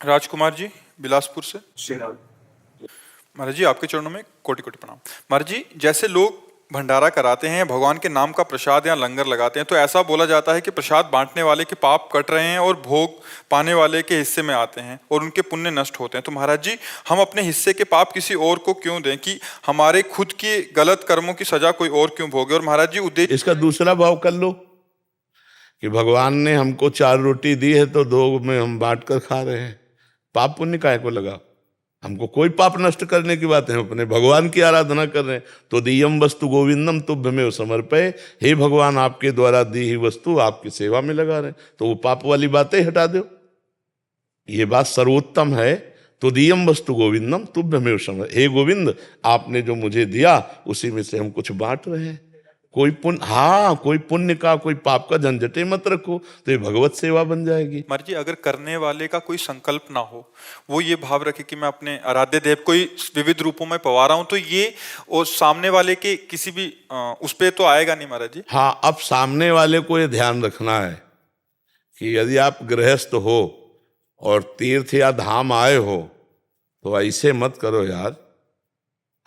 राजकुमार जी बिलासपुर से। महाराज जी आपके चरणों में कोटि कोटि प्रणाम। महाराज जी जैसे लोग भंडारा कराते हैं, भगवान के नाम का प्रसाद या लंगर लगाते हैं, तो ऐसा बोला जाता है कि प्रसाद बांटने वाले के पाप कट रहे हैं और भोग पाने वाले के हिस्से में आते हैं और उनके पुण्य नष्ट होते हैं। तो महाराज जी हम अपने हिस्से के पाप किसी और को क्यों दें, कि हमारे खुद के गलत कर्मों की सजा कोई और क्यों भोगे? और महाराज जी उद्देश्य इसका दूसरा भाव कर लो कि भगवान ने हमको 4 रोटी दी है तो 2 में हम बांट कर खा रहे हैं। पाप पुण्य काहे को लगा? हमको कोई पाप नष्ट करने की बात है, अपने भगवान की आराधना कर रहे हैं। तो दियम वस्तु गोविंदम तुभ्यमेव समर्पये, हे भगवान आपके द्वारा दी ही वस्तु आपकी सेवा में लगा रहे हैं, तो वो पाप वाली बातें हटा दो। ये बात सर्वोत्तम है। तो दियम वस्तु गोविंदम तुभ्यमेव समर्पये, हे गोविंद आपने जो मुझे दिया उसी में से हम कुछ बांट रहे हैं। कोई पुण्य का कोई पाप का झंझटे मत रखो, तो ये भगवत सेवा बन जाएगी। महाराज जी अगर करने वाले का कोई संकल्प ना हो, वो ये भाव रखे कि मैं अपने आराध्य देव को ही विविध रूपों में पवा रहा हूं, तो ये और सामने वाले के किसी भी उस पे तो आएगा नहीं महाराज जी। हाँ, अब सामने वाले को ये ध्यान रखना है कि यदि आप गृहस्थ हो और तीर्थ या धाम आए हो तो ऐसे मत करो यार,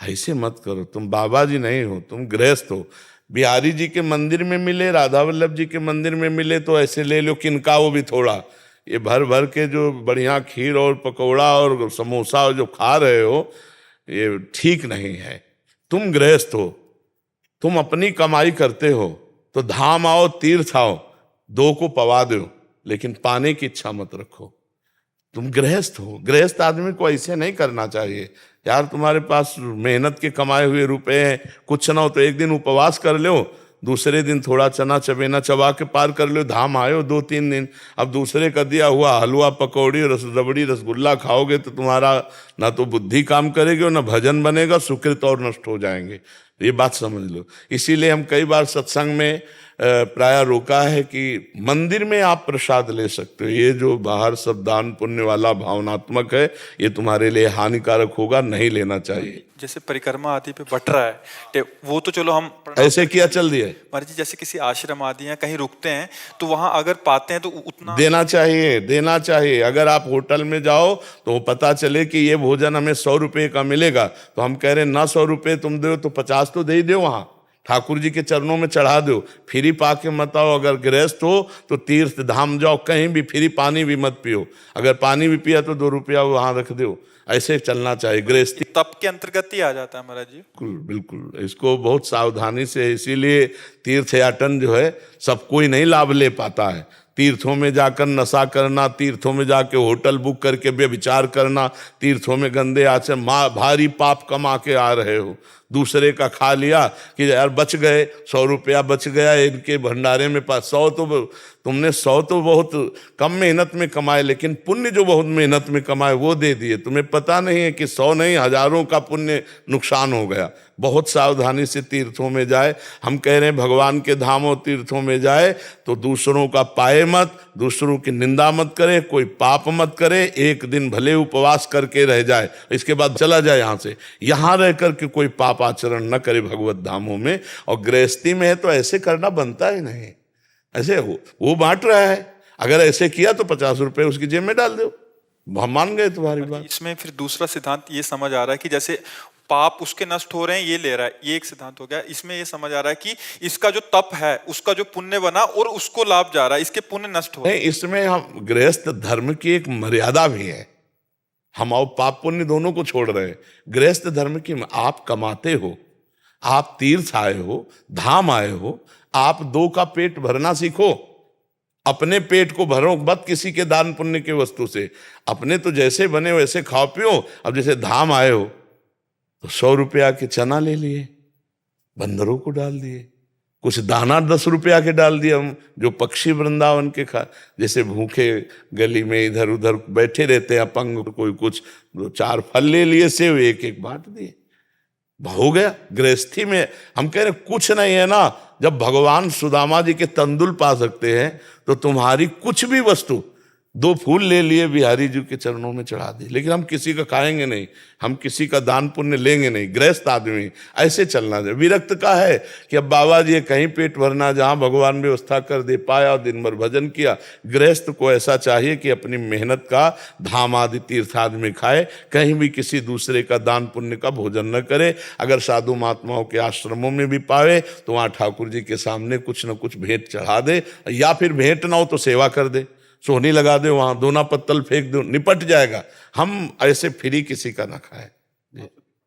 ऐसे मत करो। तुम बाबा जी नहीं हो, तुम गृहस्थ हो। बिहारी जी के मंदिर में मिले, राधा वल्लभ जी के मंदिर में मिले तो ऐसे ले लो किनका, वो भी थोड़ा। ये भर भर के जो बढ़िया खीर और पकौड़ा और समोसा जो खा रहे हो ये ठीक नहीं है। तुम गृहस्थ हो, तुम अपनी कमाई करते हो, तो धाम आओ तीर्थ आओ, 2 को पवा दो, लेकिन पाने की इच्छा मत रखो। तुम गृहस्थ हो, गृहस्थ आदमी को ऐसे नहीं करना चाहिए यार। तुम्हारे पास मेहनत के कमाए हुए रुपए हैं, कुछ ना हो तो एक दिन उपवास कर लो, दूसरे दिन थोड़ा चना चबेना चबा के पार कर लो, धाम आयो 2-3 दिन। अब दूसरे का दिया हुआ हलवा पकौड़ी रबड़ी रसगुल्ला खाओगे तो तुम्हारा ना तो बुद्धि काम करेगी और ना भजन बनेगा, सुकृत और नष्ट हो जाएंगे। ये बात समझ लो। इसीलिए हम कई बार सत्संग में प्राय रोका है कि मंदिर में आप प्रसाद ले सकते हो, ये जो बाहर सब दान पुण्य वाला भावनात्मक है ये तुम्हारे लिए हानिकारक होगा, नहीं लेना चाहिए। जैसे परिक्रमा आदि पे बट रहा है वो तो चलो हम ऐसे किया चल दिए। महाराज जी जैसे किसी आश्रम आदि है कहीं रुकते हैं तो वहां अगर पाते हैं तो उतना देना चाहिए, देना चाहिए। अगर आप होटल में जाओ तो पता चले कि ये भोजन हमें 100 रुपये का मिलेगा, तो हम कह रहे हैं ना 100 रुपये तुम दो तो 50 तो दे ही दो, वहां ठाकुर जी के चरणों में चढ़ा दो। फ्री पाके मत आओ। अगर गृहस्थ हो तो तीर्थ धाम जाओ, कहीं भी फ्री पानी भी मत पियो। अगर पानी भी पिया तो 2 रुपया वहां रख दो। ऐसे चलना चाहिए। गृहस्थी तप के अंतर्गत ही आ जाता है महाराज जी। बिल्कुल बिल्कुल, इसको बहुत सावधानी से, इसीलिए तीर्थयाटन जो है सब कोई नहीं लाभ ले पाता है। तीर्थों में जाकर नशा करना, तीर्थों में जाके होटल बुक करके व्यभिचार करना, तीर्थों में गंदे आचरण, भारी पाप कमा के आ रहे हो। दूसरे का खा लिया कि यार बच गए, 100 रुपया बच गया इनके भंडारे में। 100 तो तुमने 100 तो बहुत कम मेहनत में कमाए, लेकिन पुण्य जो बहुत मेहनत में कमाए वो दे दिए। तुम्हें पता नहीं है कि 100 नहीं हजारों का पुण्य नुकसान हो गया। बहुत सावधानी से तीर्थों में जाए। हम कह रहे हैं भगवान के धामों तीर्थों में जाए तो दूसरों का पाए मत, दूसरों की निंदा मत करे, कोई पाप मत करे। एक दिन भले उपवास करके रह जाए, इसके बाद चला जाए यहाँ से। यहाँ रह करके कोई पाप आचरण न करे भगवत धामों में। और गृहस्थी में है तो ऐसे करना बनता ही नहीं। ऐसे वो बांट रहा है, अगर ऐसे किया तो 50 रुपये उसकी जेब में डाल दो, हम मान गए तुम्हारी बात। इसमें फिर दूसरा सिद्धांत ये समझ आ रहा है कि जैसे पाप उसके नष्ट हो रहे हैं ये ले रहा है, ये एक सिद्धांत हो गया। इसमें ये समझ आ रहा है कि इसका जो तप है उसका जो पुण्य बना और उसको लाभ जा रहा है, इसके पुण्य नष्ट हो रहे हैं। इसमें हम गृहस्थ धर्म की एक मर्यादा भी है। हम और पाप पुण्य दोनों को छोड़ रहे हैं। गृहस्थ धर्म की, आप कमाते हो, आप तीर्थ आए हो, धाम आए हो, आप 2 का पेट भरना सीखो। अपने पेट को भरो मत किसी के दान पुण्य के वस्तु से। अपने तो जैसे बने वैसे खाओ पियो। अब जैसे धाम आए हो तो 100 रुपया के चना ले लिए, बंदरों को डाल दिए, कुछ दाना 10 रुपया के डाल दिए। हम जो पक्षी वृंदावन के खा, जैसे भूखे गली में इधर उधर बैठे रहते हैं अपंग, कोई कुछ 2-4 फल ले लिए, सेव 1-1 बांट दिए, हो गया। गृहस्थी में हम कह रहे कुछ नहीं है ना। जब भगवान सुदामा जी के तंदुल पा सकते हैं तो तुम्हारी कुछ भी वस्तु 2 फूल ले लिए बिहारी जी के चरणों में चढ़ा दिए, लेकिन हम किसी का खाएंगे नहीं, हम किसी का दान पुण्य लेंगे नहीं। गृहस्थ आदमी ऐसे चलना चाहिए। विरक्त का है कि अब बाबा जी कहीं पेट भरना, जहां भगवान व्यवस्था कर दे पाया और दिन भर भजन किया। गृहस्थ को ऐसा चाहिए कि अपनी मेहनत का धाम आदि तीर्थ आदि में खाए, कहीं भी किसी दूसरे का दान पुण्य का भोजन न करे। अगर साधु महात्माओं के आश्रमों में भी पावे तो वहाँ ठाकुर जी के सामने कुछ न कुछ भेंट चढ़ा दे, या फिर भेंट ना हो तो सेवा कर दे, सोहनी लगा दे, वहां दोना पत्तल फेंक दो, निपट जाएगा। हम ऐसे फ्री किसी का ना खाए।